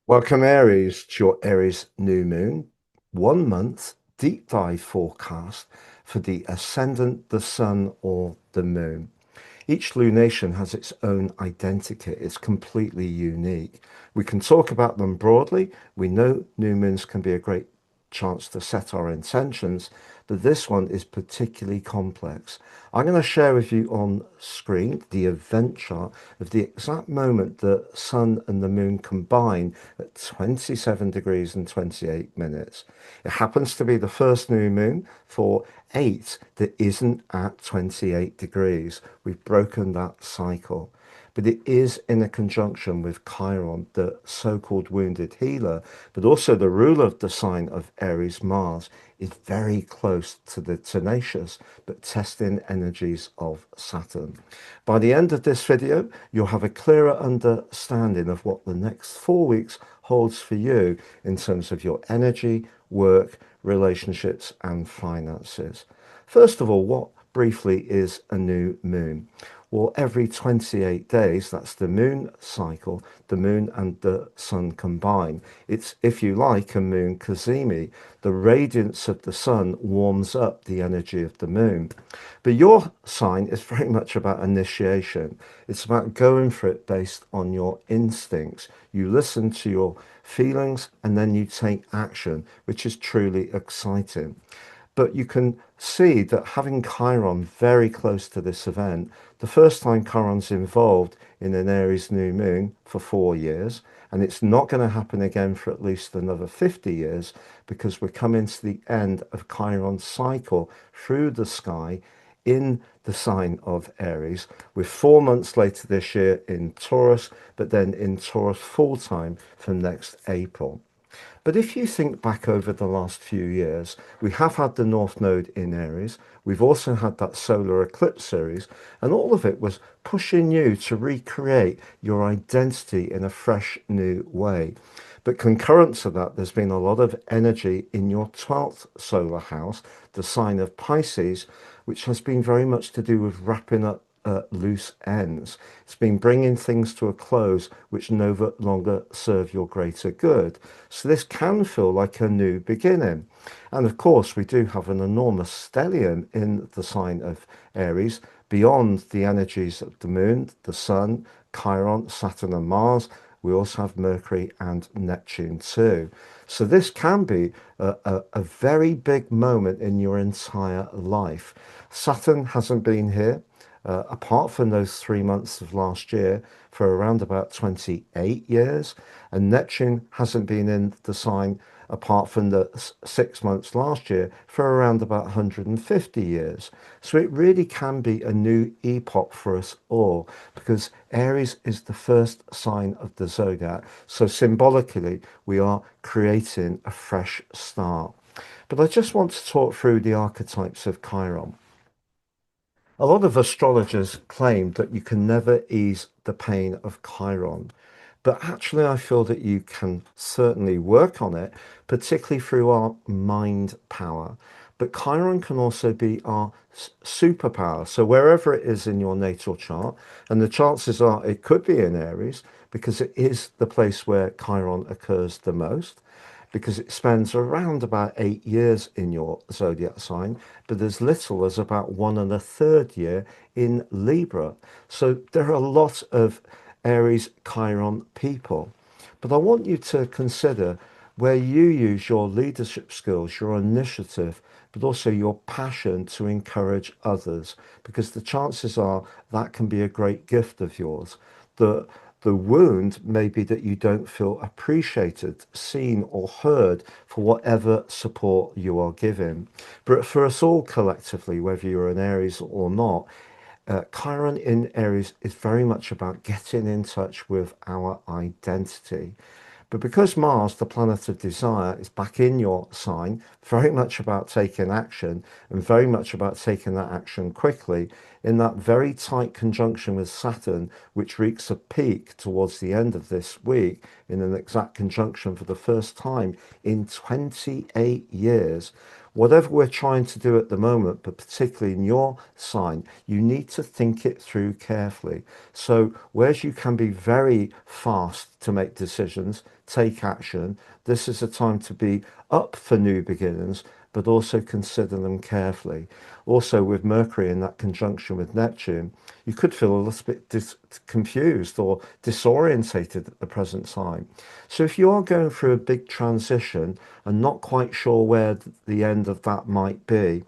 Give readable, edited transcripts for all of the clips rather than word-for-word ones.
Welcome, Aries, to your Aries new moon. 1 month deep dive forecast for the ascendant, the sun, or the moon. Each lunation has its own identity. It's completely unique. We can talk about them broadly. We know new moons can be a great chance to set our intentions, but this one is particularly complex. I'm going to share with you on screen the event chart of the exact moment the sun and the moon combine at 27 degrees and 28 minutes. It happens to be the first new moon for 8 that isn't at 28 degrees. We've broken that cycle. But it is in a conjunction with Chiron, the so-called wounded healer, but also the ruler of the sign of Aries, Mars, is very close to the tenacious but testing energies of Saturn. By the end of this video, you'll have a clearer understanding of what the next 4 weeks holds for you in terms of your energy, work, relationships, and finances. First of all, what briefly is a new moon? Well, every 28 days, that's the moon cycle, the moon and the sun combine. It's, if you like, a moon cazimi. The radiance of the sun warms up the energy of the moon. But your sign is very much about initiation. It's about going for it based on your instincts. You listen to your feelings and then you take action, which is truly exciting. But you can see that having Chiron very close to this event, the first time Chiron's involved in an Aries new moon for 4 years, and it's not going to happen again for at least another 50 years because we're coming to the end of Chiron's cycle through the sky in the sign of Aries, with 4 months later this year in Taurus, but then in Taurus full time from next April. But if you think back over the last few years, we have had the North Node in Aries. We've also had that solar eclipse series, and all of it was pushing you to recreate your identity in a fresh new way. But concurrent to that, there's been a lot of energy in your 12th solar house, the sign of Pisces, which has been very much to do with wrapping up loose ends. It's been bringing things to a close which no longer serve your greater good. So this can feel like a new beginning. And of course, we do have an enormous stellium in the sign of Aries, beyond the energies of the moon, the sun, Chiron, Saturn and Mars. We also have Mercury and Neptune too. So this can be a very big moment in your entire life. Saturn hasn't been here apart from those 3 months of last year, for around about 28 years. And Neptune hasn't been in the sign apart from the 6 months last year for around about 150 years. So it really can be a new epoch for us all because Aries is the first sign of the zodiac. So symbolically, we are creating a fresh start. But I just want to talk through the archetypes of Chiron. A lot of astrologers claim that you can never ease the pain of Chiron, but actually I feel that you can certainly work on it, particularly through our mind power. But Chiron can also be our superpower. So wherever it is in your natal chart, and the chances are it could be in Aries because it is the place where Chiron occurs the most, because it spends around about 8 years in your zodiac sign, but as little as about 1 1/3 year in Libra. So there are a lot of Aries Chiron people. But I want you to consider where you use your leadership skills, your initiative, but also your passion to encourage others, because the chances are that can be a great gift of yours. The wound may be that you don't feel appreciated, seen, or heard for whatever support you are giving. But for us all collectively, whether you're an Aries or not, Chiron in Aries is very much about getting in touch with our identity. But because Mars, the planet of desire, is back in your sign, very much about taking action and very much about taking that action quickly, in that very tight conjunction with Saturn, which reaches a peak towards the end of this week in an exact conjunction for the first time in 28 years, Whatever we're trying to do at the moment, but particularly in your sign, you need to think it through carefully. So whereas you can be very fast to make decisions, take action, this is a time to be up for new beginnings, but also consider them carefully. Also, with Mercury in that conjunction with Neptune, you could feel a little bit confused or disorientated at the present time. So if you are going through a big transition and not quite sure where the end of that might be,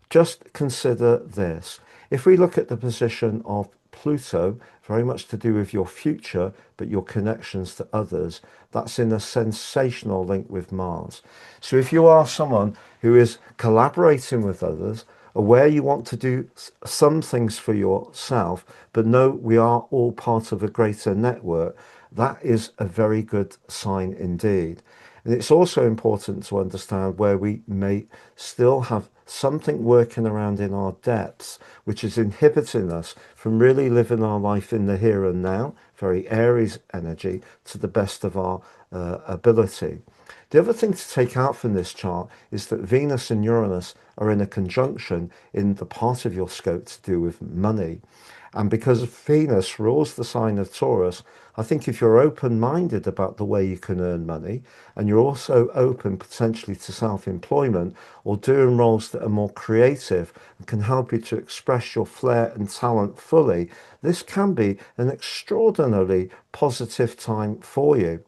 just consider this. If we look at the position of Pluto, very much to do with your future, but your connections to others, that's in a sensational link with Mars. So if you are someone who is collaborating with others, aware you want to do some things for yourself, but know we are all part of a greater network, that is a very good sign indeed. And it's also important to understand where we may still have something working around in our depths, which is inhibiting us from really living our life in the here and now, very Aries energy, to the best of our ability. The other thing to take out from this chart is that Venus and Uranus are in a conjunction in the part of your scope to do with money. And because Venus rules the sign of Taurus, I think if you're open-minded about the way you can earn money, and you're also open potentially to self-employment or doing roles that are more creative and can help you to express your flair and talent fully, this can be an extraordinarily positive time for you.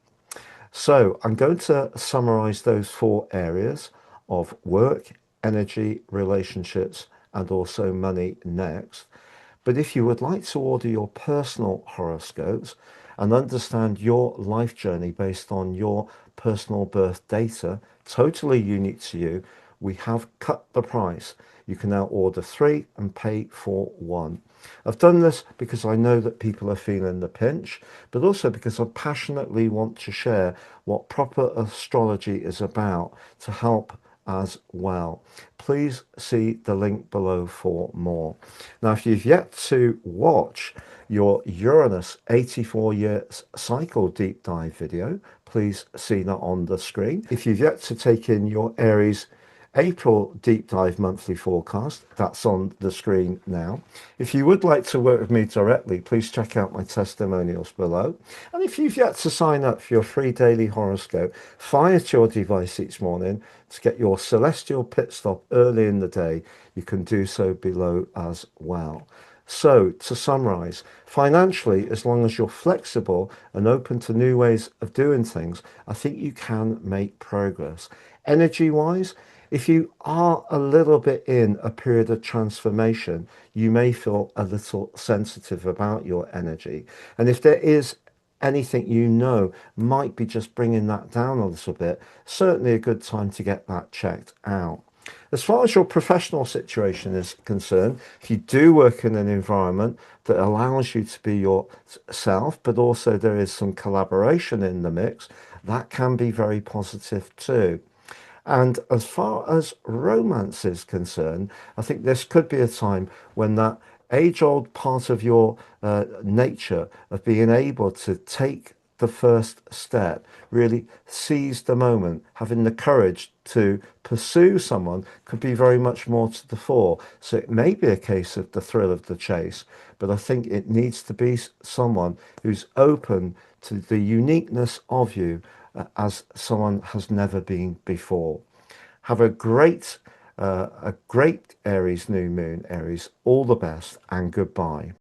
So I'm going to summarize those 4 areas of work, energy, relationships, and also money next. But if you would like to order your personal horoscopes and understand your life journey based on your personal birth data, totally unique to you, we have cut the price. You can now order 3 and pay for 1. I've done this because I know that people are feeling the pinch, but also because I passionately want to share what proper astrology is about to help as well. Please see the link below for more. Now, if you've yet to watch your Uranus 84-year cycle deep dive video, please see that on the screen. If you've yet to take in your Aries April deep dive monthly forecast, that's on the screen now. If you would like to work with me directly, please check out my testimonials below. And if you've yet to sign up for your free daily horoscope, fire to your device each morning to get your celestial pit stop early in the day, you can do so below as well. So, to summarize, financially, as long as you're flexible and open to new ways of doing things, I think you can make progress. Energy-wise, if you are a little bit in a period of transformation, you may feel a little sensitive about your energy. And if there is anything you know might be just bringing that down a little bit, certainly a good time to get that checked out. As far as your professional situation is concerned, if you do work in an environment that allows you to be yourself, but also there is some collaboration in the mix, that can be very positive too. And as far as romance is concerned, I think this could be a time when that age-old part of your nature of being able to take the first step, really seize the moment, having the courage to pursue someone could be very much more to the fore. So it may be a case of the thrill of the chase, but I think it needs to be someone who's open to the uniqueness of you as someone has never been before. Have a great Aries new moon, Aries. All the best and goodbye.